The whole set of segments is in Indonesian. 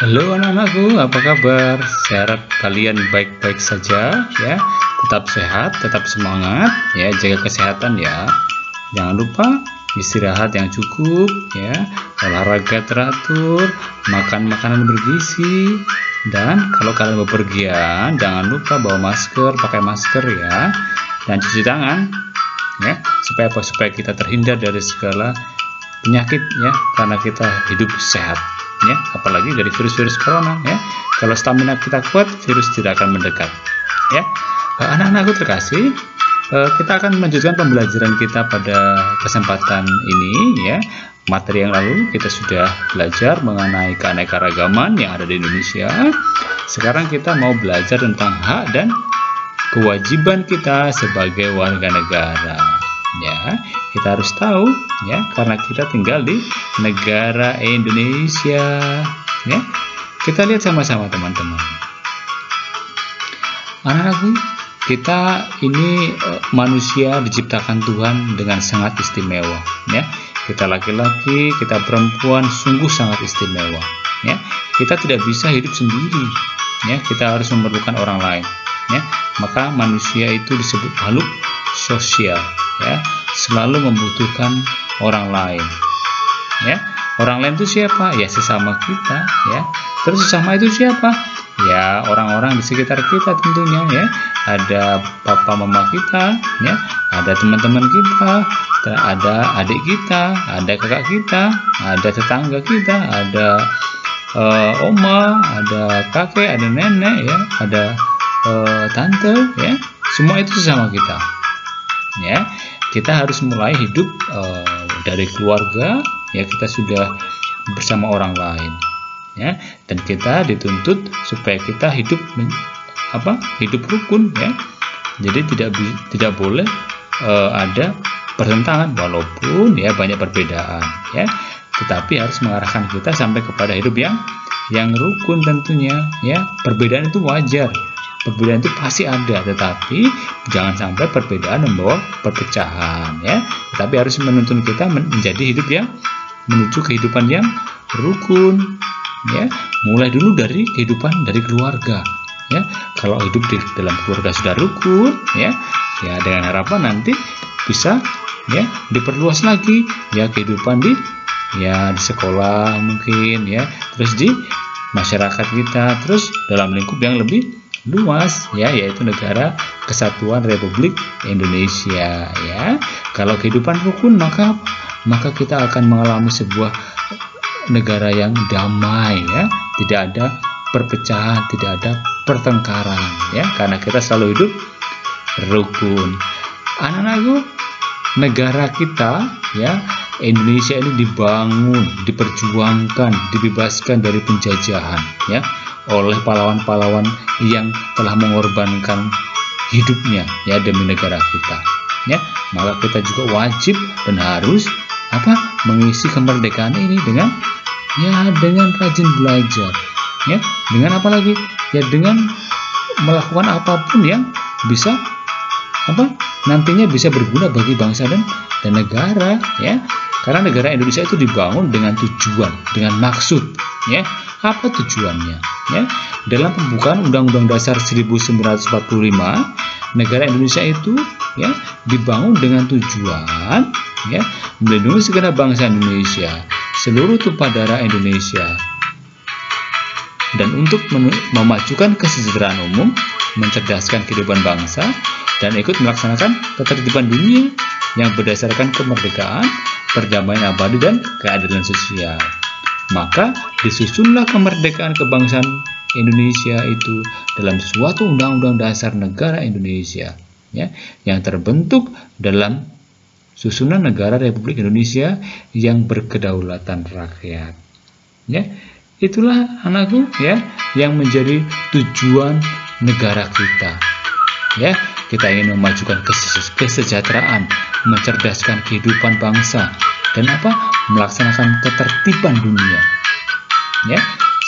Halo anak-anakku, apa kabar? Saya harap kalian baik-baik saja ya. Tetap sehat, tetap semangat ya, jaga kesehatan ya. Jangan lupa istirahat yang cukup ya, olahraga teratur, makan makanan bergizi, dan kalau kalian bepergian jangan lupa bawa masker, pakai masker ya, dan cuci tangan ya, supaya kita terhindar dari segala penyakit ya, karena kita hidup sehat ya, apalagi dari virus-virus corona ya. Kalau stamina kita kuat, virus tidak akan mendekat ya. Anak-anakku terkasih, kita akan melanjutkan pembelajaran kita pada kesempatan ini ya. Materi yang lalu kita sudah belajar mengenai keanekaragaman yang ada di Indonesia. Sekarang kita mau belajar tentang hak dan kewajiban kita sebagai warga negara ya. Kita harus tahu ya, karena kita tinggal di negara Indonesia ya. Kita lihat sama-sama teman-teman. Anak-anakku, kita ini manusia diciptakan Tuhan dengan sangat istimewa ya. Kita laki-laki, kita perempuan sungguh sangat istimewa ya. Kita tidak bisa hidup sendiri ya, kita harus memerlukan orang lain ya. Maka manusia itu disebut makhluk sosial ya, selalu membutuhkan orang lain ya. Orang lain itu siapa? Ya sesama kita ya. Terus sesama itu siapa? Ya orang-orang di sekitar kita tentunya ya. Ada papa mama kita ya, ada teman-teman kita, ada adik kita, ada kakak kita, ada tetangga kita, ada oma, ada kakek, ada nenek ya, ada tante ya. Semua itu sesama kita ya. Kita harus mulai hidup dari keluarga ya, kita sudah bersama orang lain ya, dan kita dituntut supaya kita hidup hidup rukun ya. Jadi tidak boleh ada pertentangan, walaupun ya banyak perbedaan ya, tetapi harus mengarahkan kita sampai kepada hidup yang rukun tentunya ya. Perbedaan itu wajar, perbedaan itu pasti ada, tetapi jangan sampai perbedaan membawa perpecahan ya. Tetapi harus menuntun kita menjadi hidup yang menuju kehidupan yang rukun ya. Mulai dulu dari kehidupan dari keluarga ya. Kalau hidup di dalam keluarga sudah rukun ya, dengan harapan nanti bisa ya diperluas lagi ya kehidupan di sekolah mungkin ya, terus di masyarakat kita, terus dalam lingkup yang lebih luas ya, yaitu negara Kesatuan Republik Indonesia ya. Kalau kehidupan rukun, maka kita akan mengalami sebuah negara yang damai ya, tidak ada perpecahan, tidak ada pertengkaran ya, karena kita selalu hidup rukun. Anak-anakku, negara kita ya Indonesia ini dibangun, diperjuangkan, dibebaskan dari penjajahan ya, oleh pahlawan-pahlawan yang telah mengorbankan hidupnya ya demi negara kita ya. Maka kita juga wajib dan harus mengisi kemerdekaan ini dengan rajin belajar ya. Dengan apa lagi ya, dengan melakukan apapun yang bisa nantinya bisa berguna bagi bangsa dan negara ya. Karena negara Indonesia itu dibangun dengan tujuan, dengan maksud ya. Apa tujuannya ya? Dalam pembukaan Undang-Undang Dasar 1945, negara Indonesia itu ya dibangun dengan tujuan ya melindungi segenap bangsa Indonesia, seluruh tumpah darah Indonesia, dan untuk memajukan kesejahteraan umum, mencerdaskan kehidupan bangsa, dan ikut melaksanakan ketertiban dunia yang berdasarkan kemerdekaan, perdamaian abadi, dan keadilan sosial. Maka disusunlah kemerdekaan kebangsaan Indonesia itu dalam suatu Undang-Undang Dasar Negara Indonesia ya, yang terbentuk dalam susunan negara Republik Indonesia yang berkedaulatan rakyat ya. Itulah anakku ya, yang menjadi tujuan negara kita ya. Kita ingin memajukan kesejahteraan, mencerdaskan kehidupan bangsa, dan melaksanakan ketertiban dunia ya.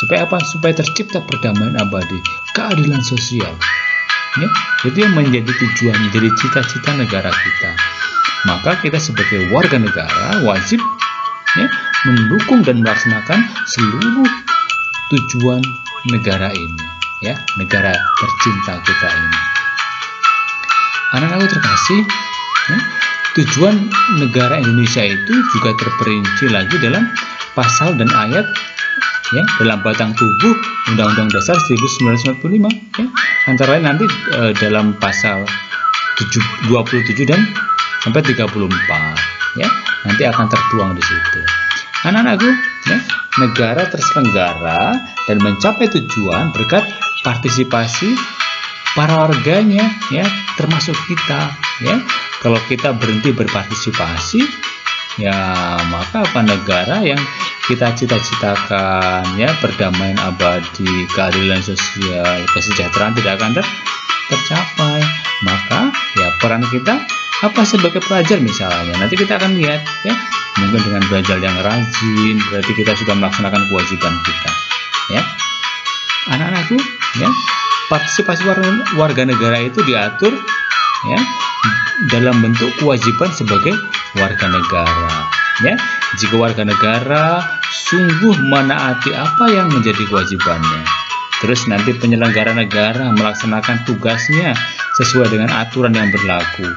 Supaya tercipta perdamaian abadi, keadilan sosial ya. Itu yang menjadi tujuan, menjadi cita-cita negara kita. Maka kita sebagai warga negara wajib ya mendukung dan melaksanakan seluruh tujuan negara ini, ya, negara tercinta kita ini. Anak-anakku terkasih, ya, tujuan negara Indonesia itu juga terperinci lagi dalam pasal dan ayat, ya, dalam batang tubuh Undang-Undang Dasar 1945, ya, antara lain nanti dalam pasal 27 dan sampai 34, ya, nanti akan tertuang di situ. Anak-anakku, ya, negara terselenggara dan mencapai tujuan berkat partisipasi para warganya, ya, termasuk kita, ya. Kalau kita berhenti berpartisipasi, ya, maka apa, negara yang kita cita-citakan, ya, perdamaian abadi, keadilan sosial, kesejahteraan tidak akan tercapai. Maka ya peran kita apa sebagai pelajar misalnya, nanti kita akan lihat, ya, mungkin dengan belajar yang rajin berarti kita sudah melaksanakan kewajiban kita, ya. Anak-anakku, ya, partisipasi warga negara itu diatur, ya, dalam bentuk kewajiban sebagai warga negara, ya. Jika warga negara sungguh menaati apa yang menjadi kewajibannya, terus nanti penyelenggara negara melaksanakan tugasnya sesuai dengan aturan yang berlaku,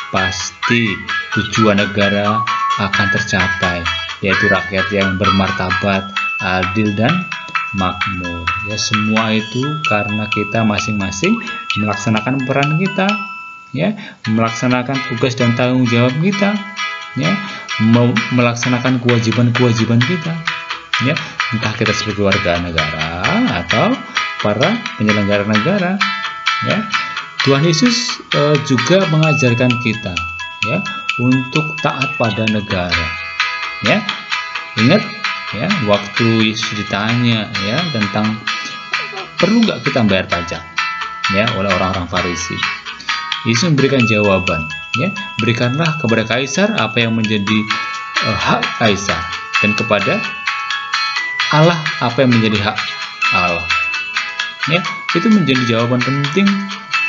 pasti tujuan negara akan tercapai, yaitu rakyat yang bermartabat, adil dan makmur. Ya, semua itu karena kita masing-masing melaksanakan peran kita, ya, melaksanakan tugas dan tanggung jawab kita, ya, melaksanakan kewajiban-kewajiban kita, ya, entah kita sebagai warga negara atau para penyelenggara negara, ya. Tuhan Yesus juga mengajarkan kita, ya, untuk taat pada negara, ya. Ingat, ya, waktu Yesus ditanya, ya, tentang perlu nggak kita bayar pajak, ya, oleh orang-orang Farisi, Yesus memberikan jawaban, ya, berikanlah kepada Kaisar apa yang menjadi hak Kaisar, dan kepada Allah apa yang menjadi hak Allah. Ya, itu menjadi jawaban penting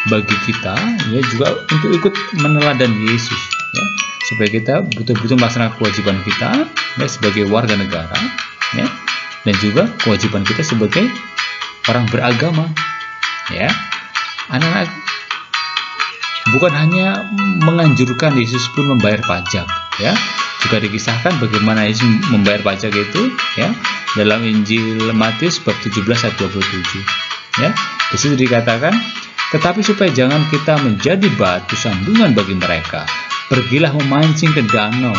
bagi kita, ya, juga untuk ikut meneladani Yesus, ya, supaya kita betul-betul melaksanakan kewajiban kita, ya, sebagai warga negara, ya, dan juga kewajiban kita sebagai orang beragama, ya. Anak-anak, bukan hanya menganjurkan Yesus pun membayar pajak, ya, juga dikisahkan bagaimana Yesus membayar pajak itu, ya, dalam Injil Matius bab 17 ayat 27, ya. Di situ dikatakan, tetapi supaya jangan kita menjadi batu sandungan bagi mereka, pergilah memancing ke danau,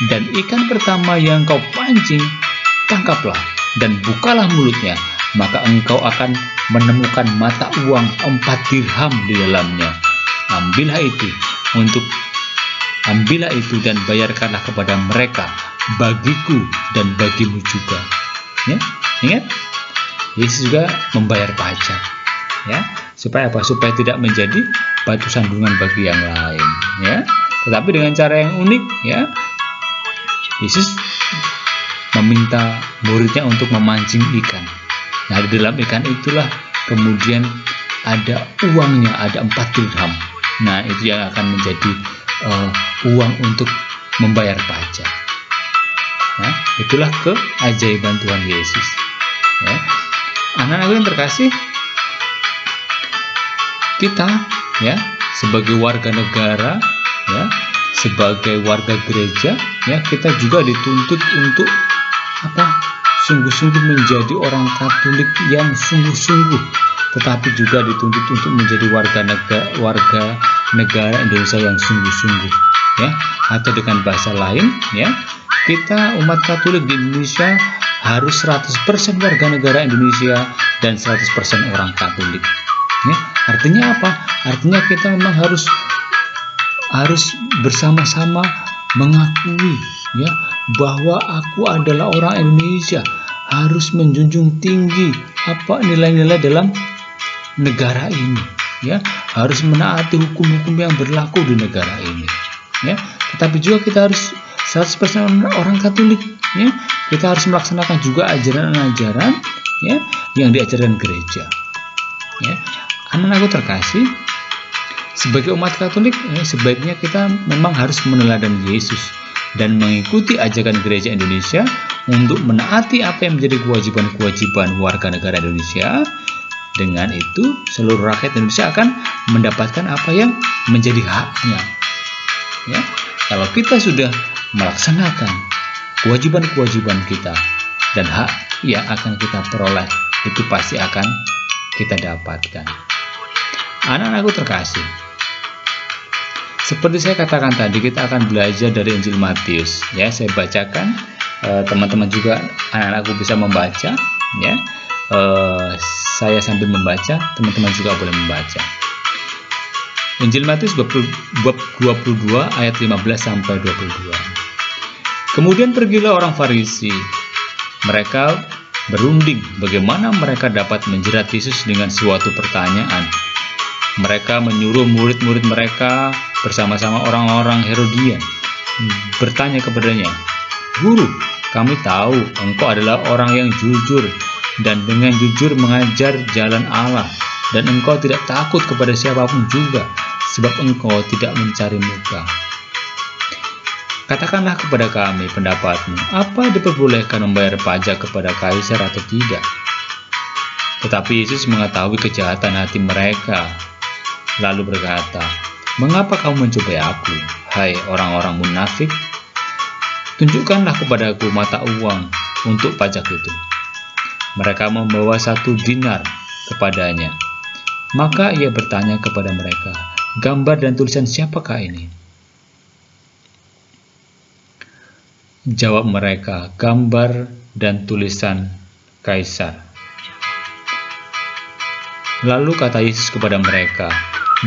dan ikan pertama yang kau pancing, tangkaplah, dan bukalah mulutnya, maka engkau akan menemukan mata uang 4 dirham di dalamnya. Ambillah itu dan bayarkanlah kepada mereka, bagiku dan bagimu juga. Ya, ingat, Yesus juga membayar pajak, ya, supaya apa? Supaya tidak menjadi batu sandungan bagi yang lain, ya. Tetapi dengan cara yang unik, ya, Yesus meminta muridnya untuk memancing ikan. Nah, di dalam ikan itulah kemudian ada uangnya, ada 4 dirham. Nah, itu yang akan menjadi uang untuk membayar pajak. Nah, itulah keajaiban Tuhan Yesus, ya. Anak-anak yang terkasih, kita, ya, sebagai warga negara, ya, sebagai warga gereja, ya, kita juga dituntut untuk apa? Sungguh-sungguh menjadi orang Katolik yang sungguh-sungguh, tetapi juga dituntut untuk menjadi warga negara Indonesia yang sungguh-sungguh, ya. Atau dengan bahasa lain, ya, kita umat Katolik di Indonesia harus 100% warga negara Indonesia dan 100% orang Katolik, ya. Artinya apa? Artinya kita memang harus bersama-sama mengakui, ya, bahwa aku adalah orang Indonesia, harus menjunjung tinggi apa nilai-nilai dalam negara ini, ya, harus menaati hukum-hukum yang berlaku di negara ini, ya. Tetapi juga kita harus 100% orang Katolik, ya. Kita harus melaksanakan juga ajaran-ajaran, ya, yang diajarkan gereja, ya. Anak-anakku terkasih, sebagai umat Katolik, ya, sebaiknya kita memang harus meneladani Yesus dan mengikuti ajakan gereja Indonesia untuk menaati apa yang menjadi kewajiban-kewajiban warga negara Indonesia, dengan itu seluruh rakyat Indonesia akan mendapatkan apa yang menjadi haknya. Ya, kalau kita sudah melaksanakan kewajiban-kewajiban kita dan hak yang akan kita peroleh, itu pasti akan kita dapatkan. Anak-anakku terkasih, seperti saya katakan tadi, kita akan belajar dari Injil Matius. Ya, saya bacakan, teman-teman juga, anak-anakku bisa membaca. Ya, saya sambil membaca, teman-teman juga boleh membaca. Injil Matius bab 22 ayat 15 sampai 22. Kemudian pergilah orang Farisi. Mereka berunding bagaimana mereka dapat menjerat Yesus dengan suatu pertanyaan. Mereka menyuruh murid-murid mereka bersama-sama orang-orang Herodian bertanya kepadanya, "Guru, kami tahu engkau adalah orang yang jujur dan dengan jujur mengajar jalan Allah, dan engkau tidak takut kepada siapapun juga, sebab engkau tidak mencari muka. Katakanlah kepada kami pendapatmu, apa diperbolehkan membayar pajak kepada kaisar atau tidak?" Tetapi Yesus mengetahui kejahatan hati mereka, lalu berkata, "Mengapa kamu mencobai aku, hai orang-orang munafik? Tunjukkanlah kepadaku mata uang untuk pajak itu." Mereka membawa 1 dinar kepadanya. Maka ia bertanya kepada mereka, "Gambar dan tulisan siapakah ini?" Jawab mereka, "Gambar dan tulisan Kaisar." Lalu kata Yesus kepada mereka,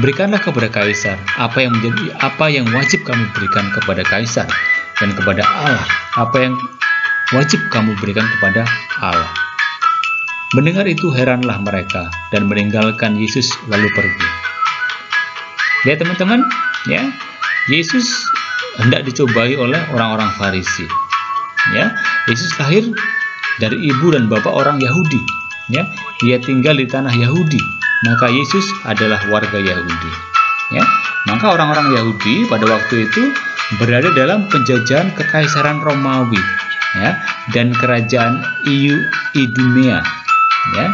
"Berikanlah kepada Kaisar apa yang wajib kamu berikan kepada Kaisar, dan kepada Allah apa yang wajib kamu berikan kepada Allah." Mendengar itu heranlah mereka dan meninggalkan Yesus lalu pergi. Lihat teman-teman, ya, Yesus hendak dicobai oleh orang-orang Farisi. Ya, Yesus lahir dari ibu dan bapak orang Yahudi. Ya, dia tinggal di tanah Yahudi. Maka Yesus adalah warga Yahudi. Ya, maka orang-orang Yahudi pada waktu itu berada dalam penjajahan kekaisaran Romawi, ya, dan kerajaan Idumea, ya,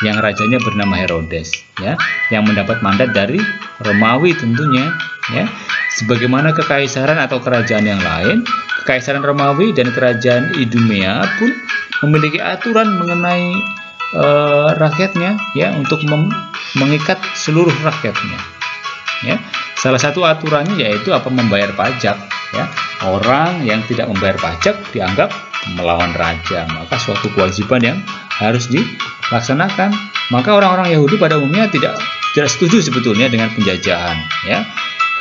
yang rajanya bernama Herodes, ya, yang mendapat mandat dari Romawi tentunya, ya. Sebagaimana kekaisaran atau kerajaan yang lain, kekaisaran Romawi dan kerajaan Idumea pun memiliki aturan mengenai rakyatnya, ya, untuk mengikat seluruh rakyatnya. Ya, salah satu aturannya yaitu membayar pajak. Ya, orang yang tidak membayar pajak dianggap melawan raja, maka suatu kewajiban yang harus dilaksanakan. Maka orang-orang Yahudi pada umumnya tidak setuju sebetulnya dengan penjajahan. Ya,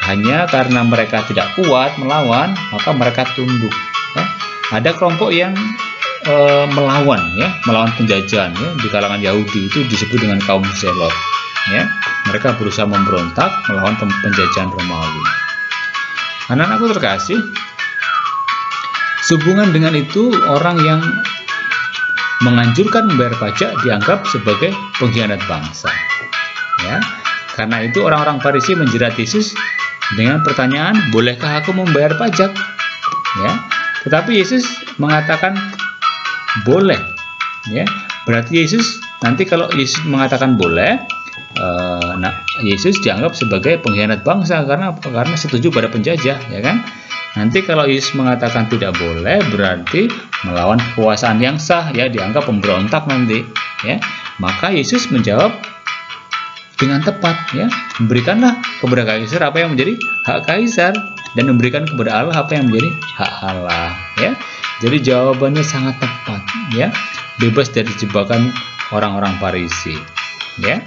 hanya karena mereka tidak kuat melawan, maka mereka tunduk. Ya, ada kelompok yang melawan penjajahan, ya, di kalangan Yahudi itu disebut dengan kaum Zelot. Ya, mereka berusaha memberontak melawan penjajahan Romawi. Anak-anakku terkasih, sehubungan dengan itu orang yang menganjurkan membayar pajak dianggap sebagai pengkhianat bangsa. Ya, karena itu orang-orang Farisi menjerat Yesus dengan pertanyaan, "Bolehkah aku membayar pajak?" Ya, tetapi Yesus mengatakan boleh. Ya, berarti Yesus nanti kalau Yesus mengatakan boleh, Yesus dianggap sebagai pengkhianat bangsa karena setuju pada penjajah, ya kan? Nanti kalau Yesus mengatakan tidak boleh, berarti melawan kekuasaan yang sah, ya, dianggap pemberontak nanti, ya. Maka Yesus menjawab dengan tepat, ya, memberikanlah kepada kaisar apa yang menjadi hak kaisar, dan memberikan kepada Allah apa yang menjadi hak Allah, ya. Jadi jawabannya sangat tepat, ya, bebas dari jebakan orang-orang Farisi, ya.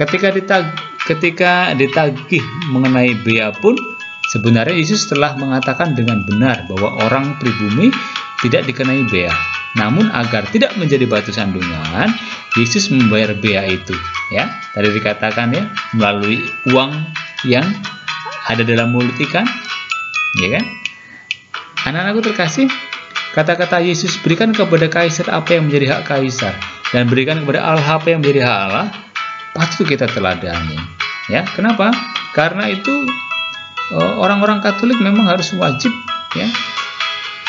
Ketika ditagih mengenai bea pun, sebenarnya Yesus telah mengatakan dengan benar bahwa orang pribumi tidak dikenai bea. Namun agar tidak menjadi batu sandungan, Yesus membayar bea itu, ya. Tadi dikatakan, ya, melalui uang yang ada dalam mulut ikan, ya kan? Anak-anakku terkasih, kata-kata Yesus berikan kepada kaisar apa yang menjadi hak kaisar dan berikan kepada Allah apa yang menjadi hak Allah, patut kita teladani. Ya, kenapa? Karena itu orang-orang Katolik memang harus wajib, ya,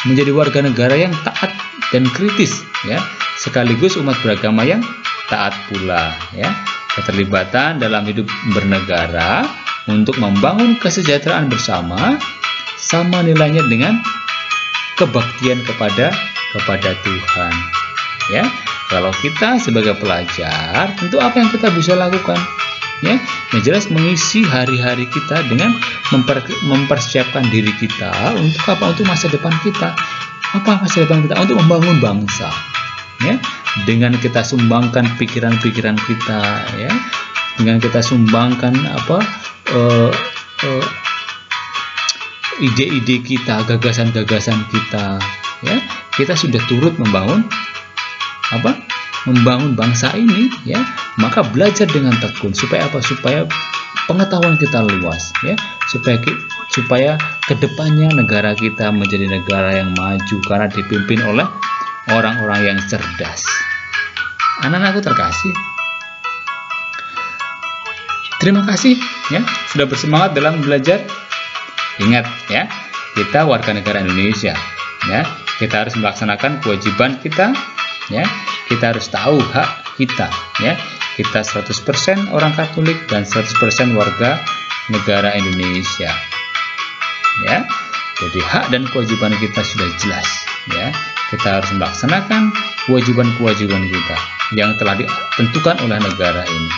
menjadi warga negara yang taat dan kritis, ya, sekaligus umat beragama yang taat pula, ya. Keterlibatan dalam hidup bernegara untuk membangun kesejahteraan bersama sama nilainya dengan kebaktian kepada Tuhan, ya. Kalau kita sebagai pelajar, tentu apa yang kita bisa lakukan, ya, yang jelas mengisi hari-hari kita dengan mempersiapkan diri kita untuk apa? Untuk masa depan kita. Apa masa depan kita? Untuk membangun bangsa, ya. Dengan kita sumbangkan pikiran-pikiran kita, ya, dengan kita sumbangkan ide-ide kita, gagasan-gagasan kita, ya, kita sudah turut membangun bangsa ini, ya. Maka belajar dengan tekun supaya apa? Supaya pengetahuan kita luas, ya, supaya kedepannya negara kita menjadi negara yang maju karena dipimpin oleh orang-orang yang cerdas. Anak-anakku terkasih, terima kasih, ya, sudah bersemangat dalam belajar. Ingat, ya, kita warga negara Indonesia, ya, kita harus melaksanakan kewajiban kita, ya, kita harus tahu hak kita, ya. Kita 100% orang Katolik dan 100% warga negara Indonesia, ya. Jadi hak dan kewajiban kita sudah jelas, ya. Kita harus melaksanakan kewajiban-kewajiban kita yang telah ditentukan oleh negara ini,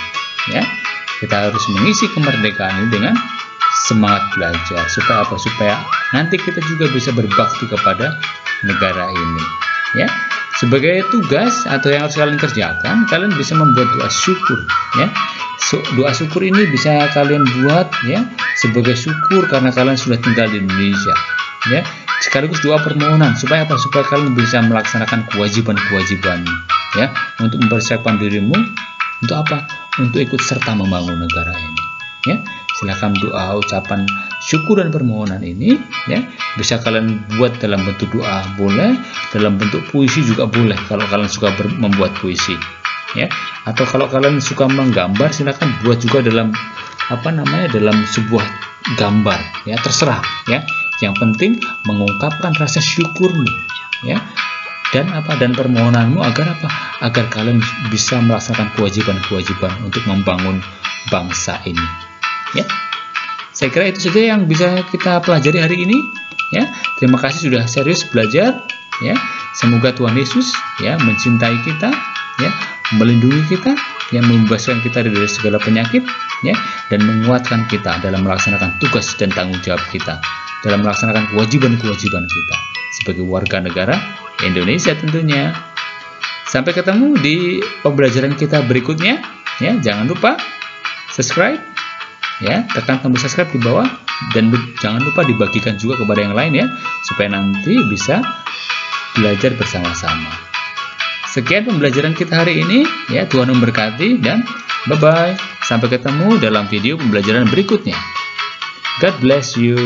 ya. Kita harus mengisi kemerdekaan ini dengan semangat belajar supaya apa? Supaya nanti kita juga bisa berbakti kepada negara ini, ya. Sebagai tugas atau yang harus kalian kerjakan, kalian bisa membuat doa syukur, ya. Doa syukur ini bisa kalian buat, ya, sebagai syukur karena kalian sudah tinggal di Indonesia, ya. Sekaligus doa permohonan supaya apa? Supaya kalian bisa melaksanakan kewajiban-kewajiban, ya, untuk mempersiapkan dirimu untuk apa? Untuk ikut serta membangun negara ini, ya. Silakan doa, ucapan syukur dan permohonan ini, ya, bisa kalian buat dalam bentuk doa, boleh dalam bentuk puisi juga boleh kalau kalian suka membuat puisi, ya. Atau kalau kalian suka menggambar, silakan buat juga dalam dalam sebuah gambar, ya, terserah, ya. Yang penting mengungkapkan rasa syukurmu, ya, dan permohonanmu agar apa? Agar kalian bisa melaksanakan kewajiban-kewajiban untuk membangun bangsa ini, ya. Saya kira itu saja yang bisa kita pelajari hari ini, ya. Terima kasih sudah serius belajar, ya. Semoga Tuhan Yesus, ya, mencintai kita, ya, melindungi kita, yang membebaskan kita dari segala penyakit, ya, dan menguatkan kita dalam melaksanakan tugas dan tanggung jawab kita, dalam melaksanakan kewajiban-kewajiban kita sebagai warga negara Indonesia tentunya. Sampai ketemu di pembelajaran kita berikutnya, ya. Jangan lupa subscribe, ya, tekan tombol subscribe di bawah, dan jangan lupa dibagikan juga kepada yang lain, ya, supaya nanti bisa belajar bersama-sama. Sekian pembelajaran kita hari ini, ya. Tuhan memberkati dan bye-bye. Sampai ketemu dalam video pembelajaran berikutnya. God bless you.